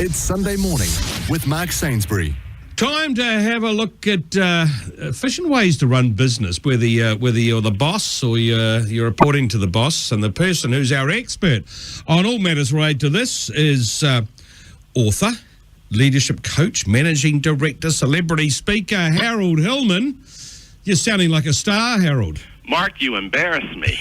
It's Sunday morning with Mark Sainsbury. Time to have a look at efficient ways to run business, whether you're the boss or you're reporting to the boss. And the person who's our expert on all matters related to this is author, leadership coach, managing director, celebrity speaker, Harold Hillman. You're sounding like a star, Harold. Mark, you embarrass me.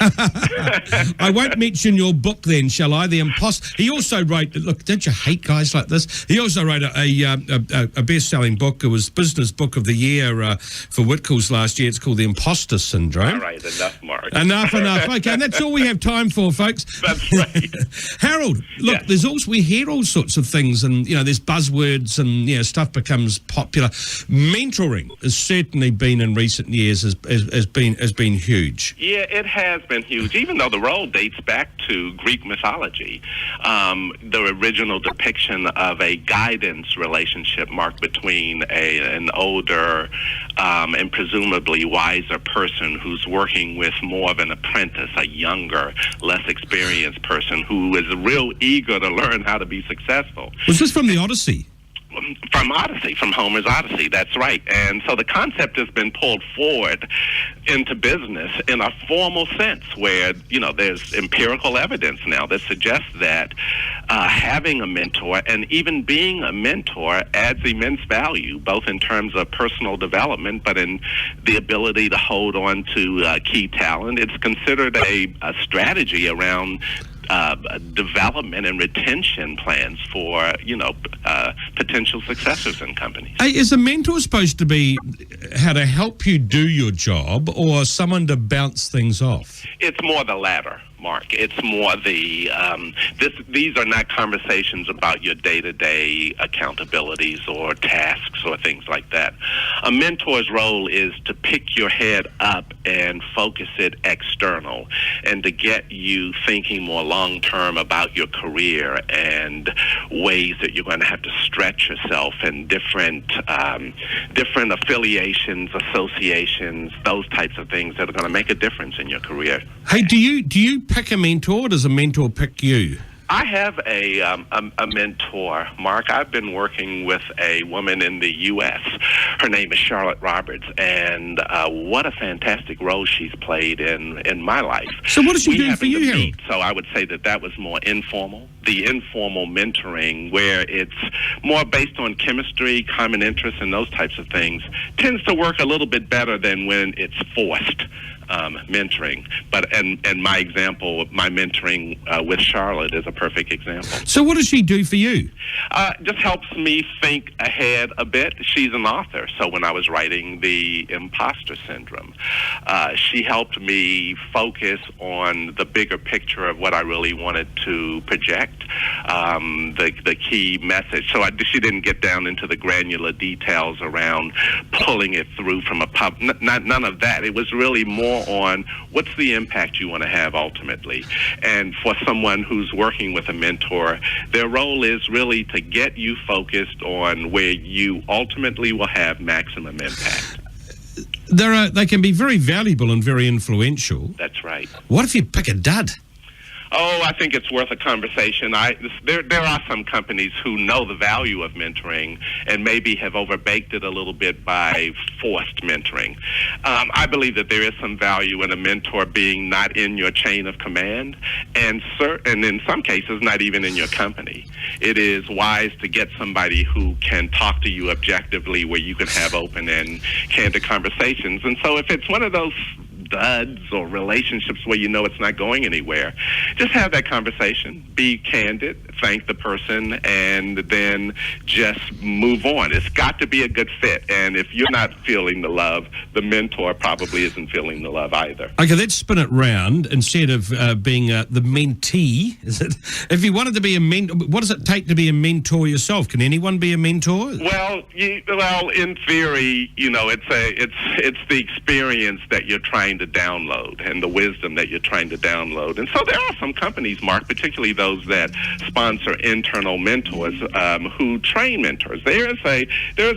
I won't mention your book then, shall I? The Imposter. He also wrote, look, don't you hate guys like this? He also wrote a best-selling book. It was Business Book of the Year for Whitcoulls last year. It's called The Imposter Syndrome. All right, enough, Mark. Enough. Okay, and that's all we have time for, folks. That's right. Harold, look, Yes. there's also, we hear all sorts of things, and, there's buzzwords and, stuff becomes popular. Mentoring has certainly been in recent years, has been huge. Yeah, it has been huge, even though the role dates back to Greek mythology. The original depiction of a guidance relationship, Mark, between an older and presumably wiser person who's working with more of an apprentice, a younger, less experienced person who is real eager to learn how to be successful. Was this from the Odyssey? From Homer's Odyssey, that's right. And so the concept has been pulled forward into business in a formal sense where, there's empirical evidence now that suggests that having a mentor and even being a mentor adds immense value, both in terms of personal development, but in the ability to hold on to key talent. It's considered a strategy around development and retention plans for, potential successors in companies. Hey, is a mentor supposed to be how to help you do your job or someone to bounce things off? It's more the latter, Mark. It's more these are not conversations about your day-to-day accountabilities or tasks or things like that. A mentor's role is to pick your head up and focus it external and to get you thinking more long-term about your career and ways that you're going to have to stretch yourself in different affiliations, associations, those types of things that are going to make a difference in your career. Hey, do you pick a mentor, or does a mentor pick you? I have a mentor, Mark. I've been working with a woman in the U.S. Her name is Charlotte Roberts, and what a fantastic role she's played in my life. So what does she do for you, Harold? So I would say that was more informal. The informal mentoring, where it's more based on chemistry, common interests, and those types of things, tends to work a little bit better than when it's forced. Mentoring, and my example, my mentoring with Charlotte is a perfect example. So what does she do for you? Just helps me think ahead a bit. She's an author, so when I was writing The Imposter Syndrome, she helped me focus on the bigger picture of what I really wanted to project, the key message. So she didn't get down into the granular details around pulling it through from a pub. None of that. It was really more on what's the impact you want to have ultimately. And for someone who's working with a mentor, their role is really to get you focused on where you ultimately will have maximum impact. They can be very valuable and very influential. That's right. What if you pick a dud? Oh, I think it's worth a conversation. There are some companies who know the value of mentoring and maybe have overbaked it a little bit by forced mentoring. I believe that there is some value in a mentor being not in your chain of command and in some cases not even in your company. It is wise to get somebody who can talk to you objectively where you can have open and candid conversations. And so if it's one of those duds or relationships where it's not going anywhere, just have that conversation, be candid, thank the person, and then just move on. It's got to be a good fit, and if you're not feeling the love, the mentor probably isn't feeling the love either. Okay, let's spin it round. Instead of being the mentee, if you wanted to be a mentor, what does it take to be a mentor yourself? Can anyone be a mentor? Well, in theory, it's the experience that you're trying to download and the wisdom that you're trying to download. And so there are some companies, Mark, particularly those that sponsor internal mentors who train mentors. There is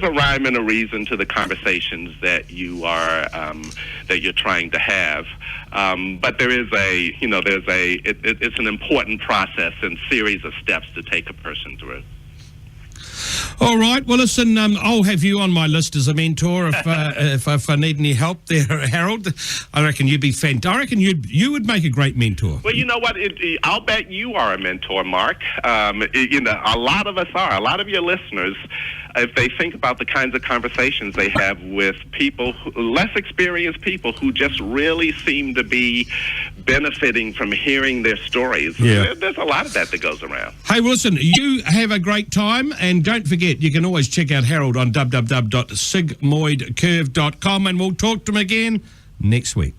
a rhyme and a reason to the conversations that you're trying to have. But there is it's an important process and series of steps to take a person through. All right. Well, listen, I'll have you on my list as a mentor if I need any help there, Harold. I reckon you'd be fantastic. I reckon you would make a great mentor. Well, you know what? I'll bet you are a mentor, Mark. You know, a lot of us are. A lot of your listeners, if they think about the kinds of conversations they have with people, less experienced people who just really seem to be benefiting from hearing their stories. Yeah. There's a lot of that goes around. Hey, well, listen, you have a great time, and don't forget, you can always check out Harold on www.sigmoidcurve.com, and we'll talk to him again next week.